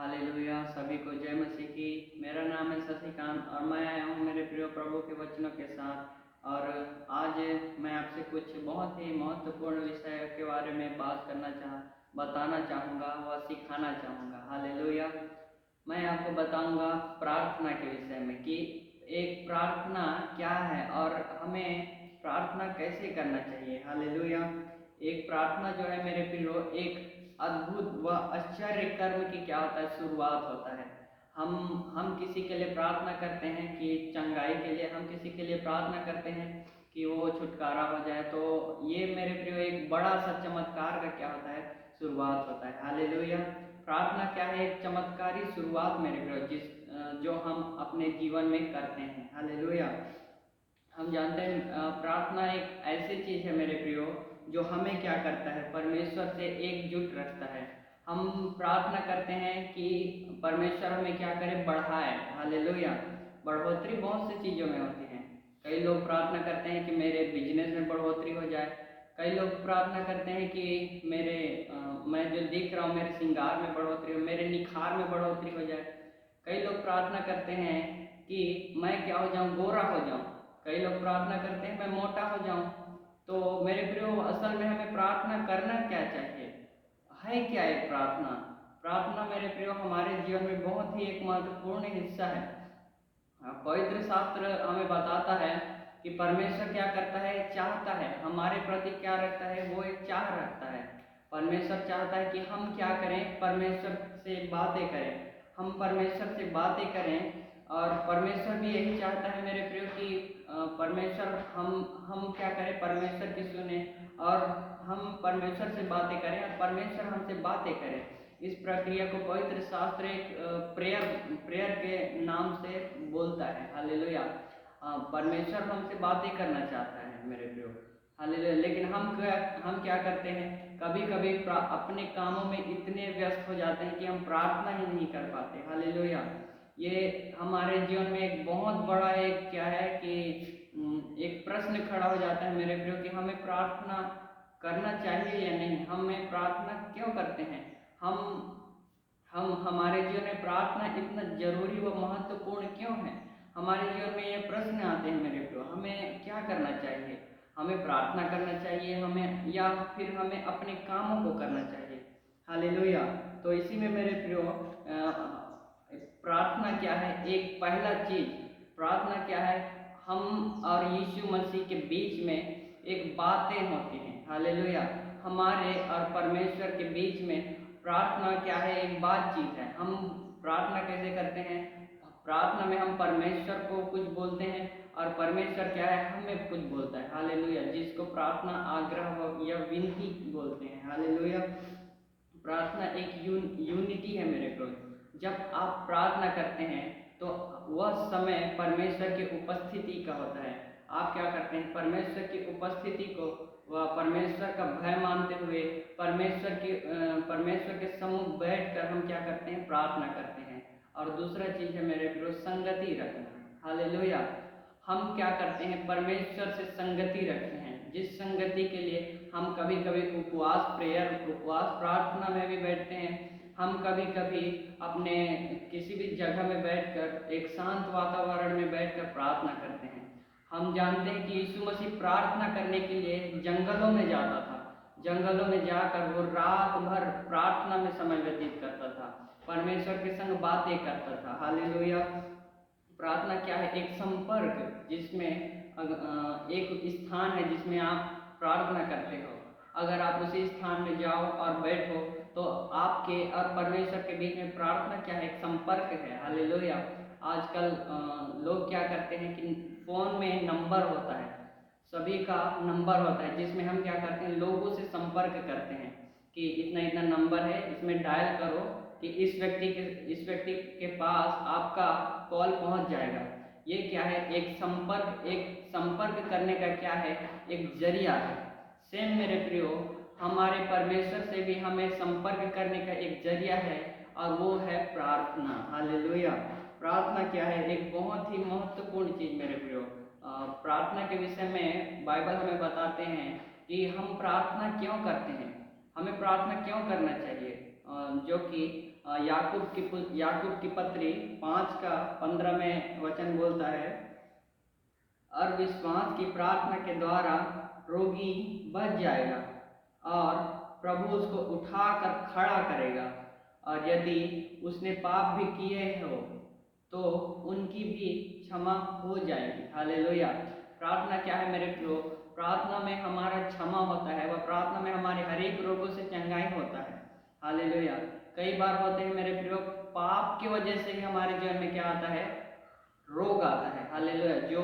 Hallelujah. सभी को जय मसीह की। मेरा नाम है शशिकांत और मैं आया हूँ मेरे प्रिय प्रभु के वचनों के साथ। और आज मैं आपसे कुछ बहुत ही महत्वपूर्ण विषय के बारे में बताना चाहूँगा व सिखाना चाहूँगा। हालेलुया। मैं आपको बताऊँगा प्रार्थना के विषय में कि एक प्रार्थना क्या है और हमें प्रार्थना कैसे करना चाहिए। हालेलुया। एक प्रार्थना जो है मेरे प्रियो, एक अद्भुत व आश्चर्य कर्म की क्या होता है, शुरुआत होता है। हम किसी के लिए प्रार्थना करते हैं कि चंगाई के लिए, हम किसी के लिए प्रार्थना करते हैं कि वो छुटकारा हो जाए। तो ये मेरे प्रियो एक बड़ा सा चमत्कार का क्या होता है, शुरुआत होता है। हालेलुया। प्रार्थना क्या है, एक चमत्कारी शुरुआत मेरे प्रियो, जो हम अपने जीवन में करते हैं। हालेलुया। हम जानते हैं प्रार्थना एक ऐसी चीज़ है मेरे प्रियो, जो हमें क्या करता है, परमेश्वर से एकजुट रखता है। हम प्रार्थना करते हैं कि परमेश्वर हमें क्या करे, बढ़ाए। हालेलुया। बढ़ोतरी बहुत सी चीज़ों में होती है। कई लोग प्रार्थना करते हैं कि मेरे बिजनेस में बढ़ोतरी हो जाए। कई लोग प्रार्थना करते हैं कि मैं जो दिख रहा हूँ मेरे श्रृंगार में बढ़ोतरी हो, मेरे निखार में बढ़ोतरी हो जाए। कई लोग प्रार्थना करते हैं कि मैं क्या हो जाऊँ, गोरा हो जाऊँ। कई लोग प्रार्थना करते हैं मैं मोटा हो जाऊं। तो मेरे प्रियो, असल में हमें प्रार्थना करना क्या चाहिए, है क्या एक प्रार्थना। प्रार्थना मेरे प्रियो हमारे जीवन में बहुत ही एक महत्वपूर्ण हिस्सा है। पवित्र शास्त्र हमें बताता है कि परमेश्वर क्या करता है, चाहता है हमारे प्रति क्या रखता है, वो एक चाह रखता है। परमेश्वर चाहता है कि हम क्या करें, परमेश्वर से बातें करें। हम परमेश्वर से बातें करें। और परमेश्वर भी यही चाहता है मेरे प्रियो कि परमेश्वर हम क्या करें, परमेश्वर की सुने और हम परमेश्वर से बातें करें और परमेश्वर हमसे बातें करें। इस प्रक्रिया को पवित्र शास्त्र एक प्रेयर प्रेयर के नाम से बोलता है। हालेलुया। परमेश्वर हमसे बातें करना चाहता है मेरे प्रियो। हालेलुया। लेकिन हम क्या करते हैं, कभी कभी अपने कामों में इतने व्यस्त हो जाते हैं कि हम प्रार्थना ही नहीं कर पाते। हालेलुया। ये हमारे जीवन में एक बहुत बड़ा एक क्या है कि एक प्रश्न खड़ा हो जाता है मेरे प्रियो कि हमें प्रार्थना करना चाहिए या नहीं। हमें प्रार्थना क्यों करते हैं, हम हमारे जीवन में प्रार्थना इतना जरूरी व महत्वपूर्ण क्यों है। हमारे जीवन में ये प्रश्न आते हैं मेरे प्रियो, हमें क्या करना चाहिए, हमें प्रार्थना करना चाहिए हमें, या फिर हमें अपने कामों को करना चाहिए। हालेलुया। तो इसी में मेरे प्रियो, प्रार्थना क्या है, एक पहला चीज, प्रार्थना क्या है, हम और यीशु मसीह के बीच में एक बातें होती हैं। हालेलुया। हमारे और परमेश्वर के बीच में प्रार्थना क्या है, एक बातचीत है। हम प्रार्थना कैसे करते हैं, प्रार्थना में हम परमेश्वर को कुछ बोलते हैं और परमेश्वर क्या है, हमें कुछ बोलता है। हालेलुया। जिसको प्रार्थना आग्रह या विनती बोलते हैं। हालेलुया। प्रार्थना एक यूनिटी है मेरे को। जब आप प्रार्थना करते हैं तो वह समय परमेश्वर की उपस्थिति का होता है। आप क्या करते हैं, परमेश्वर की उपस्थिति को व परमेश्वर का भय मानते हुए परमेश्वर के सम्मुख बैठकर हम क्या करते हैं, प्रार्थना करते हैं। और दूसरा चीज है मेरे प्रियो, संगति रखना। हालेलुया। हम क्या करते हैं, परमेश्वर से संगति रखते हैं, जिस संगति के लिए हम कभी कभी उपवास प्रार्थना में भी बैठते हैं। हम कभी कभी अपने किसी भी जगह में बैठकर, एक शांत वातावरण में बैठकर प्रार्थना करते हैं। हम जानते हैं कि यीशु मसीह प्रार्थना करने के लिए जंगलों में जाता था। जंगलों में जाकर वो रात भर प्रार्थना में समय व्यतीत करता था, परमेश्वर के संग बातें करता था। हालेलुया। प्रार्थना क्या है, एक संपर्क, जिसमें एक स्थान है जिसमें आप प्रार्थना करते हो। अगर आप उसी स्थान में जाओ और बैठो तो आपके और परमेश्वर के बीच में प्रार्थना क्या है, एक संपर्क है। हालेलुया। आजकल लोग क्या करते हैं कि फोन में नंबर होता है, सभी का नंबर होता है, जिसमें हम क्या करते हैं, लोगों से संपर्क करते हैं कि इतना इतना नंबर है, इसमें डायल करो कि इस व्यक्ति के पास आपका कॉल पहुंच जाएगा। ये क्या है, एक संपर्क करने का क्या है, एक जरिया है। सेम मेरे प्रियो, हमारे परमेश्वर से भी हमें संपर्क करने का एक जरिया है और वो है प्रार्थना। हालेलुया। प्रार्थना क्या है, एक बहुत ही महत्वपूर्ण चीज मेरे प्रियो। प्रार्थना के विषय में बाइबल हमें बताते हैं कि हम प्रार्थना क्यों करते हैं, हमें प्रार्थना क्यों करना चाहिए। जो कि याकूब की पत्री 5:15 में वचन बोलता है, और विश्वास की प्रार्थना के द्वारा रोगी बच जाएगा और प्रभु उसको उठाकर खड़ा करेगा, और यदि उसने पाप भी किए हो तो उनकी भी क्षमा हो जाएगी। हालेलुया। प्रार्थना क्या है मेरे प्रियो? प्रार्थना में हमारा क्षमा होता है, वह प्रार्थना में हमारे हर एक रोगों से चंगाई होता है। हालेलुया। कई बार होते हैं मेरे प्रियो, पाप की वजह से ही हमारे जीवन में क्या आता है? रोग आता है। हालेलुया। जो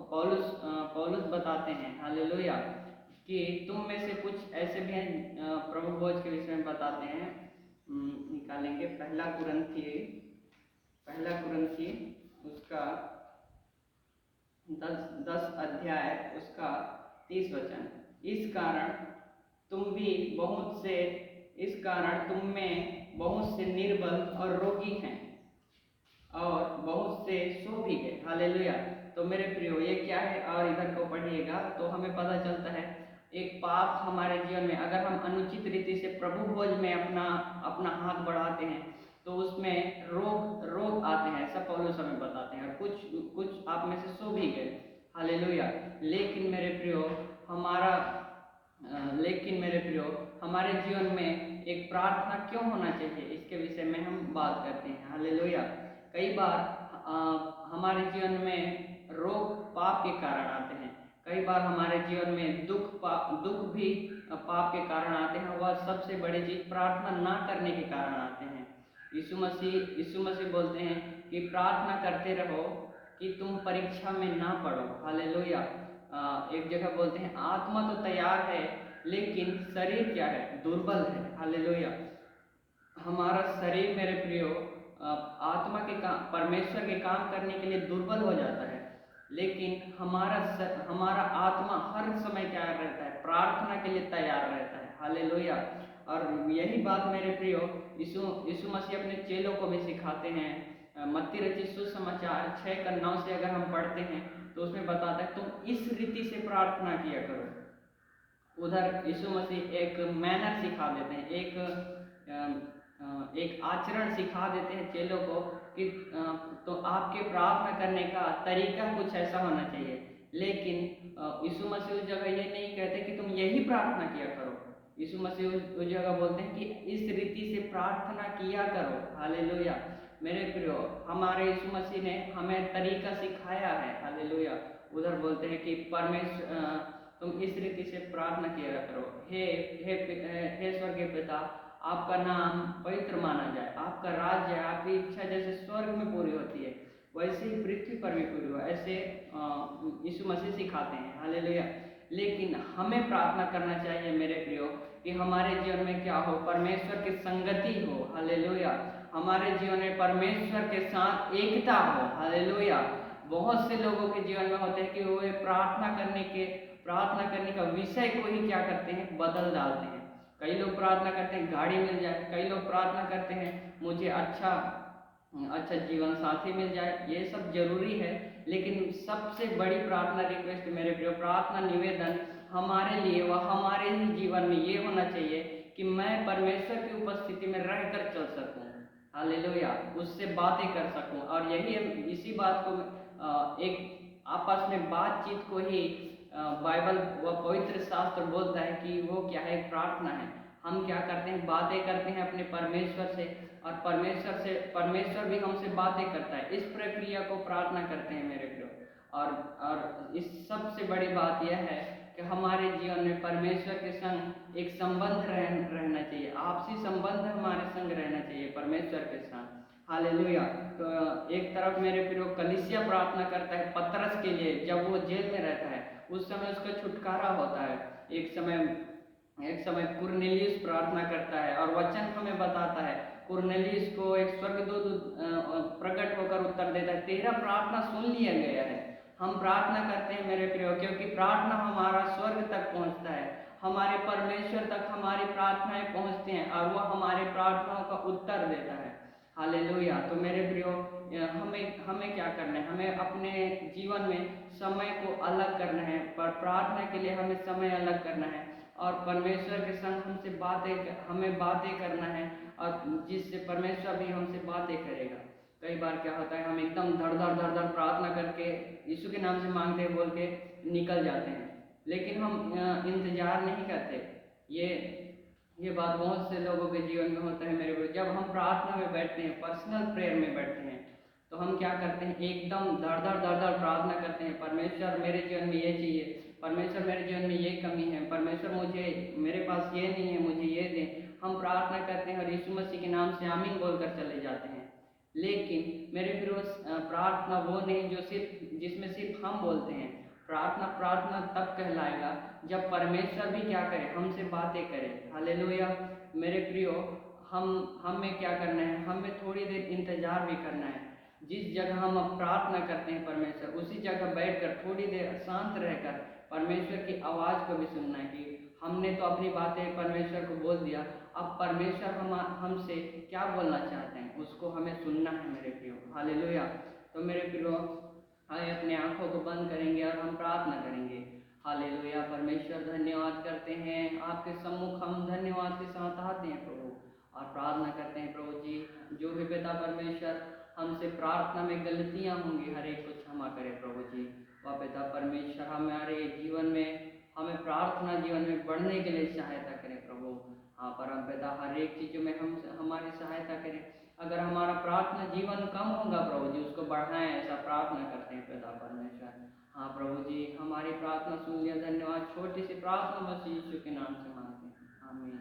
पौलुस बताते हैं, हालेलुया, कि तुम में से कुछ ऐसे भी हैं, प्रभु भोज के विषय में बताते हैं। निकालेंगे पहला कुरिन्थी उसका 10 अध्याय उसका 30 वचन। इस कारण तुम में बहुत से निर्बल और रोगी हैं और बहुत से सो भी गए। हालेलुया। तो मेरे प्रियो, ये क्या है? और इधर को पढ़िएगा तो हमें पता चलता है, एक पाप हमारे जीवन में अगर हम अनुचित रीति से प्रभु भोज में अपना हाथ बढ़ाते हैं तो उसमें रोग आते हैं, ऐसा पौलुस हमें बताते हैं, और कुछ आप में से सो भी गए। हालेलुया। लेकिन मेरे प्रियो, हमारे जीवन में एक प्रार्थना क्यों होना चाहिए, इसके विषय में हम बात करते हैं। हालेलुया। कई बार हमारे जीवन में रोग पाप के कारण आते हैं। कई बार हमारे जीवन में दुख भी पाप के कारण आते हैं। वह सबसे बड़ी चीज प्रार्थना ना करने के कारण आते हैं। यीशु मसीह बोलते हैं कि प्रार्थना करते रहो कि तुम परीक्षा में ना पड़ो। हालेलुया। एक जगह बोलते हैं, आत्मा तो तैयार है लेकिन शरीर क्या है? दुर्बल है। हालेलुया। हमारा शरीर मेरे प्रियो आत्मा के काम, परमेश्वर के काम करने के लिए दुर्बल हो जाता है, लेकिन हमारा आत्मा हर समय क्या रहता है? प्रार्थना के लिए तैयार रहता है। हालेलुया। और यही बात मेरे प्रियो यीशु मसीह अपने चेलों को भी सिखाते हैं। मत्ती रचित सुसमाचार 6:9 से अगर हम पढ़ते हैं तो उसमें बताता है, तुम इस रीति से प्रार्थना किया करो। उधर यीशु मसीह एक मैनर सिखा देते हैं, एक आचरण सिखा देते हैं चेलों को कि तो आपके प्रार्थना करने का तरीका कुछ ऐसा होना चाहिए। लेकिन यीशु मसीह उस जगह ये नहीं कहते कि तुम यही प्रार्थना किया करो। यीशु मसीह उस जगह बोलते हैं कि इस रीति से प्रार्थना किया करो। हालेलुया। मेरे प्रियो, हमारे यीशु मसीह ने हमें तरीका सिखाया है। हालेलुया। उधर बोलते हैं कि तुम इस रीति से प्रार्थना किया करो, हे स्वर्गीय पिता, आपका नाम पवित्र माना जाए, आपका राज्य, आपकी इच्छा जैसे स्वर्ग में पूरी होती है वैसे ही पृथ्वी पर भी पूरी हो, ऐसे यीशु मसीह सिखाते हैं। हालेलुया। लेकिन हमें प्रार्थना करना चाहिए मेरे प्रियो कि हमारे जीवन में क्या हो? परमेश्वर की संगति हो। हालेलुया। हमारे जीवन में परमेश्वर के साथ एकता हो। हालेलुया। बहुत से लोगों के जीवन में होते हैं कि वो प्रार्थना करने का विषय को ही क्या करते हैं? बदल डालते हैं। कई लोग प्रार्थना करते हैं गाड़ी मिल जाए, कई लोग प्रार्थना करते हैं मुझे अच्छा जीवन साथी मिल जाए। ये सब जरूरी है, लेकिन सबसे बड़ी प्रार्थना रिक्वेस्ट मेरे प्रिय, प्रार्थना निवेदन हमारे लिए व हमारे ही जीवन में ये होना चाहिए कि मैं परमेश्वर की उपस्थिति में रहकर चल सकूं। हालेलुया। उससे बातें कर सकूं, और इसी बात को एक आपस में बातचीत को ही बाइबल व पवित्र शास्त्र बोलता है कि वो क्या है? प्रार्थना है। हम क्या करते हैं? बातें करते हैं अपने परमेश्वर से, और परमेश्वर भी हमसे बातें करता है। इस प्रक्रिया को प्रार्थना करते हैं मेरे प्रियो। और इस सबसे बड़ी बात यह है कि हमारे जीवन में परमेश्वर के संग एक संबंध रहना चाहिए, आपसी संबंध हमारे संग रहना चाहिए परमेश्वर के साथ। हालेलुया। तो एक तरफ मेरे प्रियो कलीसिया प्रार्थना करता है पतरस के लिए, जब वो जेल में रहता है उस समय उसका छुटकारा होता है। एक समय कुरनेलियुस प्रार्थना करता है, और वचन हमें बताता है कुरनेलियुस को एक स्वर्गदूत प्रकट होकर उत्तर देता है, तेरा प्रार्थना सुन लिया गया है। हम प्रार्थना करते हैं मेरे प्रियो क्योंकि प्रार्थना हमारा स्वर्ग तक पहुंचता है, हमारे परमेश्वर तक हमारी प्रार्थनाएं पहुंचती हैं, और वह हमारे प्रार्थनाओं का उत्तर देता है। हालेलुया। तो मेरे प्रियो, हमें क्या करना है? हमें अपने जीवन में समय को अलग करना है, पर प्रार्थना के लिए हमें समय अलग करना है, और परमेश्वर के संग हमें बातें करना है, और जिससे परमेश्वर भी हमसे बातें करेगा। कई बार क्या होता है, हम एकदम धड़ धड़ प्रार्थना करके यीशु के नाम से मांगते हैं बोल के निकल जाते हैं, लेकिन हम इंतजार नहीं करते। ये बात बहुत से लोगों के जीवन में होता है मेरे भाई। जब हम प्रार्थना में बैठते हैं, पर्सनल प्रेयर में बैठते हैं, तो हम क्या करते हैं, एकदम धड़ धड़ प्रार्थना करते हैं, परमेश्वर मेरे जीवन में ये चाहिए, परमेश्वर मेरे जीवन में ये कमी है, परमेश्वर मुझे, मेरे पास ये नहीं है, मुझे ये दें। हम प्रार्थना करते हैं और यीशु मसीह के नाम से आमीन बोलकर चले जाते हैं। लेकिन मेरे फिर प्रार्थना वो नहीं जो जिसमें सिर्फ हम बोलते हैं। प्रार्थना तब कहलाएगा जब परमेश्वर भी क्या करे, हमसे बातें करे। हालेलुया। मेरे प्रियो, हम में क्या करना है, हमें थोड़ी देर इंतजार भी करना है। जिस जगह हम अब प्रार्थना करते हैं परमेश्वर, उसी जगह बैठकर थोड़ी देर शांत रहकर परमेश्वर की आवाज़ को भी सुनना है कि हमने तो अपनी बातें परमेश्वर को बोल दिया, अब परमेश्वर हमसे क्या बोलना चाहते हैं, उसको हमें सुनना है मेरे प्रियो। हालेलुया। तो मेरे प्रियो, आइए अपने आंखों को बंद करेंगे और हम प्रार्थना करेंगे। हालेलुया। परमेश्वर, धन्यवाद करते हैं, आपके सम्मुख हम धन्यवाद के साथ आते हैं प्रभु, और प्रार्थना करते हैं प्रभु जी, जो भी पिता परमेश्वर हमसे प्रार्थना में गलतियां होंगी, हर एक को क्षमा करें प्रभु जी। वह पिता परमेश्वर हमारे जीवन में, हमें प्रार्थना जीवन में बढ़ने के लिए सहायता करें प्रभु। हाँ परम पिता, हर एक चीज़ों में हम हमारी सहायता करें। अगर हमारा प्रार्थना जीवन कम होगा प्रभु जी, उसको बढ़ाएं, ऐसा प्रार्थना करते हैं पिता परमेश्वर। हाँ प्रभु जी, हमारी प्रार्थना सुन लिया, धन्यवाद। छोटी सी प्रार्थना मसीह यीशु के नाम से मांगते हैं, आमीन।